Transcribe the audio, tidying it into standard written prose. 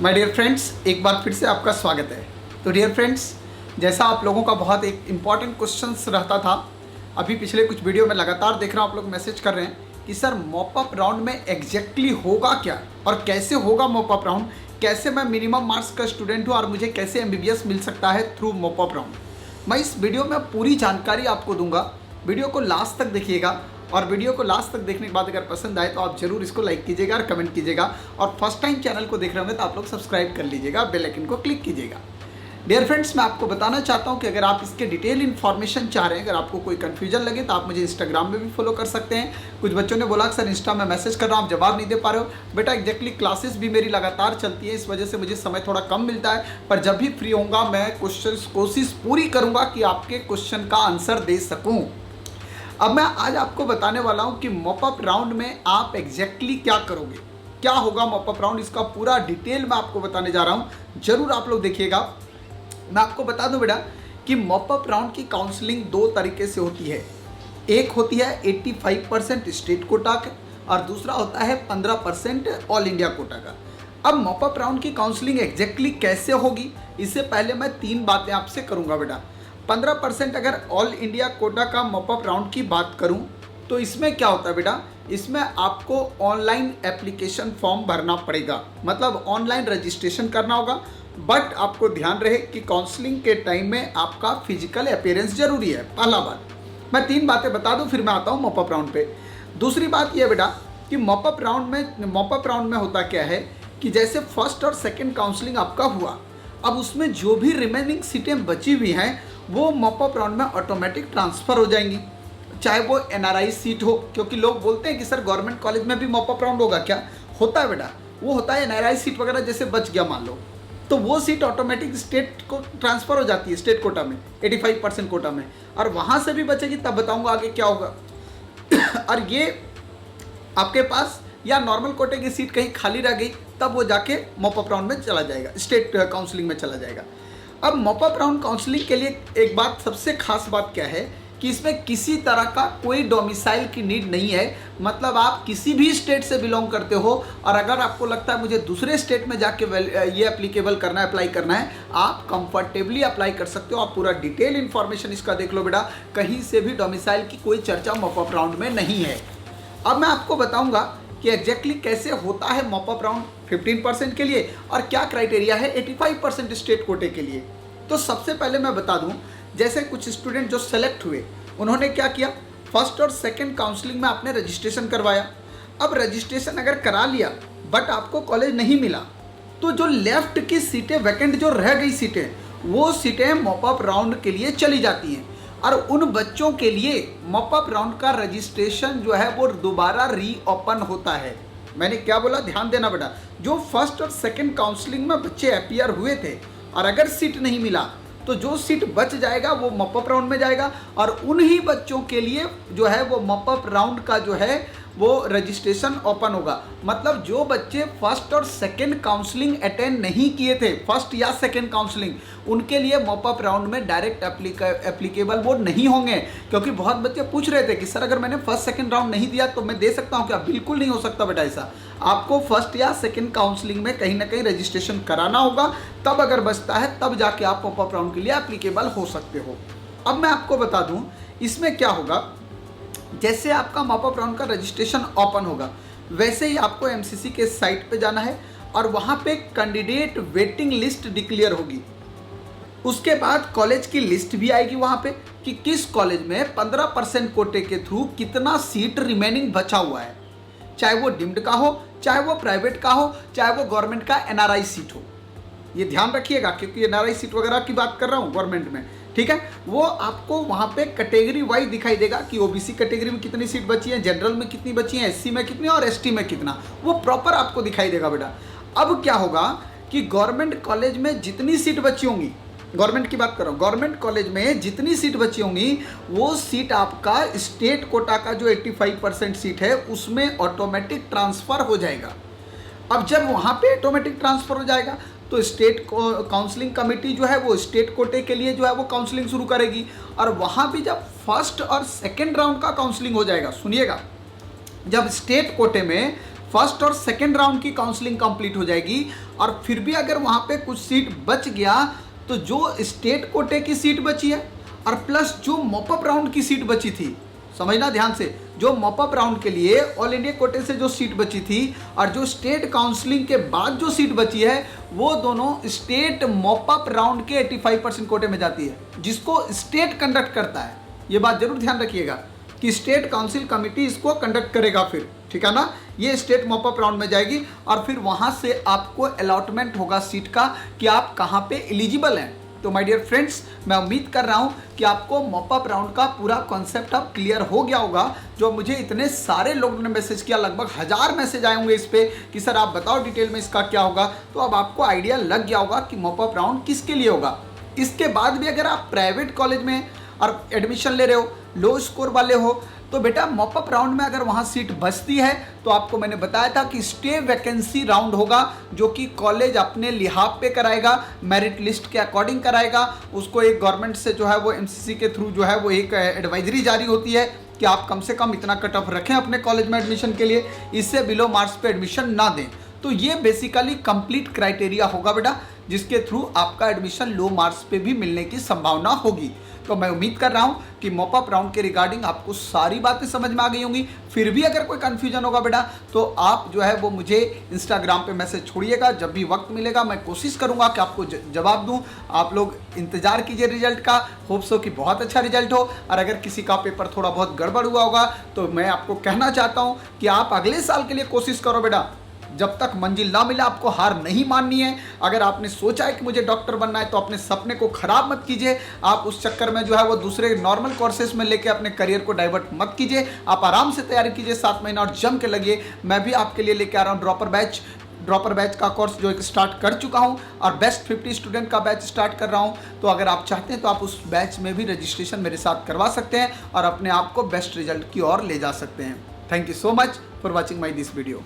My dear friends, एक बार फिर से आपका स्वागत है। तो डियर फ्रेंड्स, जैसा आप लोगों का बहुत एक इम्पॉर्टेंट क्वेश्चंस रहता था, अभी पिछले कुछ वीडियो में लगातार देख रहा हूँ आप लोग मैसेज कर रहे हैं कि सर मॉप अप राउंड में एग्जैक्टली होगा क्या और कैसे होगा मॉप अप राउंड, कैसे मैं मिनिमम मार्क्स का स्टूडेंट हूँ और मुझे कैसे MBBS मिल सकता है थ्रू मॉप अप राउंड। मैं इस वीडियो में पूरी जानकारी आपको दूंगा। वीडियो को लास्ट तक देखिएगा और वीडियो को लास्ट तक देखने के बाद अगर पसंद आए तो आप जरूर इसको लाइक कीजिएगा और कमेंट कीजिएगा, और फर्स्ट टाइम चैनल को देख रहे होंगे तो आप लोग सब्सक्राइब कर लीजिएगा, बेल आइकन को क्लिक कीजिएगा। डियर फ्रेंड्स, मैं आपको बताना चाहता हूं कि अगर आप इसके डिटेल इन्फॉर्मेशन चाह रहे हैं, अगर आपको कोई कन्फ्यूजन लगे तो आप मुझे इंस्टाग्राम में भी फॉलो कर सकते हैं। कुछ बच्चों ने बोला कि सर इंस्टा में मैसेज कर रहा हूँ, आप जवाब नहीं दे पा रहे हो। बेटा एग्जैक्टली क्लासेस भी मेरी लगातार चलती है, इस वजह से मुझे समय थोड़ा कम मिलता है, पर जब भी फ्री होऊंगा मैं कोशिश पूरी करूँगा कि आपके क्वेश्चन का आंसर दे सकूँ। अब मैं आज आपको बताने वाला हूं कि मॉप अप राउंड में आप एग्जैक्टली क्या करोगे, क्या होगा मॉप अप राउंड, इसका पूरा डिटेल मैं आपको बताने जा रहा हूं। जरूर आप लोग देखिएगा। मैं आपको बता दूं बेटा कि मॉप अप राउंड की काउंसलिंग दो तरीके से होती है। एक होती है 85% स्टेट कोटा का और दूसरा होता है 15% ऑल इंडिया कोटा का। अब मॉप अप राउंड की काउंसलिंग एग्जैक्टली कैसे होगी, इससे पहले मैं 3 बातें आपसे करूंगा बेटा। 15% अगर ऑल इंडिया कोटा का मॉप अप राउंड की बात करूं तो इसमें क्या होता है बेटा, इसमें आपको ऑनलाइन एप्लीकेशन फॉर्म भरना पड़ेगा, मतलब ऑनलाइन रजिस्ट्रेशन करना होगा। बट आपको ध्यान रहे कि काउंसलिंग के टाइम में आपका फिजिकल अपीयरेंस जरूरी है। पहला बात, मैं 3 बातें बता दूं फिर मैं आता हूं मॉप अप राउंड पे। दूसरी बात यह बेटा कि मॉप अप राउंड में होता क्या है कि जैसे फर्स्ट और सेकेंड काउंसलिंग आपका हुआ, अब उसमें जो भी रिमेनिंग सीटें बची हुई हैं वो मॉप अप राउंड में ऑटोमेटिक ट्रांसफ़र हो जाएंगी, चाहे वो NRI सीट हो। क्योंकि लोग बोलते हैं कि सर गवर्नमेंट कॉलेज में भी मॉप अप राउंड होगा क्या, होता है बेटा, वो होता है। NRI सीट वगैरह जैसे बच गया मान लो, तो वो सीट ऑटोमेटिक स्टेट को ट्रांसफ़र हो जाती है, स्टेट कोटा में 85% कोटा में, और वहाँ से भी बचेगी। तब बताऊँगा आगे क्या होगा। और ये आपके पास या नॉर्मल कोटे की सीट कहीं खाली रह गई तब वो जाके मॉप अप राउंड में चला जाएगा, स्टेट काउंसलिंग में चला जाएगा। अब मॉप अप राउंड काउंसलिंग के लिए एक बात, सबसे खास बात क्या है कि इसमें किसी तरह का कोई डोमिसाइल की नीड नहीं है। मतलब आप किसी भी स्टेट से बिलोंग करते हो और अगर आपको लगता है मुझे दूसरे स्टेट में जाके ये एप्लीकेबल करना है, अप्लाई करना है, आप कंफर्टेबली अप्लाई कर सकते हो। आप पूरा डिटेल इन्फॉर्मेशन इसका देख लो बेटा, कहीं से भी डोमिसाइल की कोई चर्चा मॉप अप राउंड में नहीं है। अब मैं आपको बताऊंगा कि एग्जैक्टली कैसे होता है मॉप अप राउंड 15% के लिए और क्या क्राइटेरिया है 85% स्टेट कोटे के लिए। तो सबसे पहले मैं बता दूं, जैसे कुछ स्टूडेंट जो सेलेक्ट हुए उन्होंने क्या किया, फर्स्ट और सेकंड काउंसलिंग में आपने रजिस्ट्रेशन करवाया। अब रजिस्ट्रेशन अगर करा लिया बट आपको कॉलेज नहीं मिला, तो जो लेफ्ट की सीटें वैकेंट जो रह गई सीटें, वो सीटें मॉप अप राउंड के लिए चली जाती हैं। और उन बच्चों के लिए मॉप अप राउंड का रजिस्ट्रेशन जो है वो दोबारा रीओपन होता है। मैंने क्या बोला, ध्यान देना बेटा। जो फर्स्ट और सेकंड काउंसलिंग में बच्चे अपीयर हुए थे और अगर सीट नहीं मिला तो जो सीट बच जाएगा वो मॉप अप राउंड में जाएगा, और उन्हीं बच्चों के लिए जो है वो मॉप अप राउंड का जो है वो रजिस्ट्रेशन ओपन होगा। मतलब जो बच्चे फर्स्ट और सेकंड काउंसलिंग अटेंड नहीं किए थे, फर्स्ट या सेकंड काउंसलिंग, उनके लिए मॉप अप राउंड में डायरेक्ट एप्लीकेबल वो नहीं होंगे। क्योंकि बहुत बच्चे पूछ रहे थे कि सर अगर मैंने फर्स्ट सेकंड राउंड नहीं दिया तो मैं दे सकता हूं क्या? बिल्कुल नहीं हो सकता बेटा ऐसा। आपको फर्स्ट या सेकंड काउंसलिंग में कहीं ना कहीं रजिस्ट्रेशन कराना होगा, तब अगर बचता है तब जाके आप मॉप अप राउंड के लिए एप्लीकेबल हो सकते हो। अब मैं आपको बता दूं इसमें क्या होगा। जैसे आपका मॉप अप राउंड का रजिस्ट्रेशन ओपन होगा, वैसे ही आपको MCC के साइट पे जाना है और वहाँ पे कैंडिडेट वेटिंग लिस्ट डिक्लेयर होगी। उसके बाद कॉलेज की लिस्ट भी आएगी वहाँ पे कि किस कॉलेज में 15% कोटे के थ्रू कितना सीट रिमेनिंग बचा हुआ है, चाहे वो डिम्ड का हो, चाहे वो प्राइवेट का हो, चाहे वो गवर्नमेंट का NRI सीट हो। ये ध्यान रखिएगा क्योंकि NRI सीट वगैरह की बात कर रहा हूँ गवर्नमेंट में, ठीक है। वो आपको वहाँ पे कैटेगरी वाइज दिखाई देगा कि OBC कैटेगरी में कितनी सीट बची है, जनरल में कितनी बची है, SC में कितनी और ST में कितना, वो प्रॉपर आपको दिखाई देगा बेटा। अब क्या होगा कि गवर्नमेंट कॉलेज में जितनी सीट बची होंगी, गवर्नमेंट की बात कर रहा हूँ, गवर्नमेंट कॉलेज में जितनी सीट बची होंगी वो सीट आपका स्टेट कोटा का जो 85% सीट है उसमें ऑटोमेटिक ट्रांसफ़र हो जाएगा। अब जब वहाँ पे ऑटोमेटिक ट्रांसफ़र हो जाएगा तो स्टेट काउंसलिंग कमेटी जो है वो स्टेट कोटे के लिए जो है वो काउंसलिंग शुरू करेगी, और वहाँ भी जब फर्स्ट और सेकेंड राउंड का काउंसलिंग हो जाएगा, सुनिएगा, जब स्टेट कोटे में फर्स्ट और सेकेंड राउंड की काउंसलिंग कंप्लीट हो जाएगी और फिर भी अगर वहाँ पे कुछ सीट बच गया तो जो स्टेट कोटे की सीट बची है और प्लस जो मॉपअप राउंड की सीट बची थी, समझना ध्यान से, जो मॉपअप राउंड के लिए ऑल इंडिया कोटे से जो सीट बची थी और जो स्टेट काउंसलिंग के बाद जो सीट बची है वो दोनों स्टेट मॉपअप राउंड के 85% कोटे में जाती है, जिसको स्टेट कंडक्ट करता है। ये बात जरूर ध्यान रखिएगा कि स्टेट काउंसिल कमेटी इसको कंडक्ट करेगा फिर, ठीक है ना। ये स्टेट मॉपअप राउंड में जाएगी और फिर वहां से आपको अलॉटमेंट होगा सीट का कि आप कहां पे एलिजिबल हैं। तो माय डियर फ्रेंड्स, मैं उम्मीद कर रहा हूं कि आपको मॉपअप राउंड का पूरा कॉन्सेप्ट अब क्लियर हो गया होगा। जो मुझे इतने सारे लोगों ने मैसेज किया, लगभग 1000 मैसेज आए होंगे इस पे कि सर आप बताओ डिटेल में इसका क्या होगा, तो अब आपको आइडिया लग गया होगा कि मॉपअप राउंड किसके लिए होगा। इसके बाद भी अगर आप प्राइवेट कॉलेज में और एडमिशन ले रहे हो, लो स्कोर वाले हो, तो बेटा मॉपअप राउंड में अगर वहां सीट बचती है तो आपको मैंने बताया था कि स्टे वैकेंसी राउंड होगा, जो कि कॉलेज अपने लिहाज पे कराएगा, मेरिट लिस्ट के अकॉर्डिंग कराएगा। उसको एक गवर्नमेंट से जो है वो एमसीसी के थ्रू जो है वो एक एडवाइजरी जारी होती है कि आप कम से कम इतना कट ऑफ रखें अपने कॉलेज में एडमिशन के लिए, इससे बिलो मार्क्स पे एडमिशन ना दें। तो ये बेसिकली कंप्लीट क्राइटेरिया होगा बेटा, जिसके थ्रू आपका एडमिशन लो मार्क्स पे भी मिलने की संभावना होगी। तो मैं उम्मीद कर रहा हूं कि मॉपअप राउंड के रिगार्डिंग आपको सारी बातें समझ में आ गई होंगी। फिर भी अगर कोई कंफ्यूजन होगा बेटा तो आप जो है वो मुझे इंस्टाग्राम पे मैसेज छोड़िएगा, जब भी वक्त मिलेगा मैं कोशिश करूंगा कि आपको जवाब दूं। आप लोग इंतजार कीजिए रिजल्ट का, होप सो कि बहुत अच्छा रिजल्ट हो। और अगर किसी का पेपर थोड़ा बहुत गड़बड़ हुआ होगा तो मैं आपको कहना चाहता हूँ कि आप अगले साल के लिए कोशिश करो बेटा, जब तक मंजिल ना मिले आपको हार नहीं माननी है। अगर आपने सोचा है कि मुझे डॉक्टर बनना है तो अपने सपने को खराब मत कीजिए। आप उस चक्कर में जो है वो दूसरे नॉर्मल कोर्सेज में लेके अपने करियर को डाइवर्ट मत कीजिए। आप आराम से तैयारी कीजिए, 7 महीना और जम के लगिए। मैं भी आपके लिए लेके आ रहा हूँ ड्रॉपर बैच का कोर्स जो एक स्टार्ट कर चुका हूं और बेस्ट 50 स्टूडेंट का बैच स्टार्ट कर रहा हूं। तो अगर आप चाहते हैं तो आप उस बैच में भी रजिस्ट्रेशन मेरे साथ करवा सकते हैं और अपने आप को बेस्ट रिजल्ट की ओर ले जा सकते हैं। Thank you so much for watching my this video.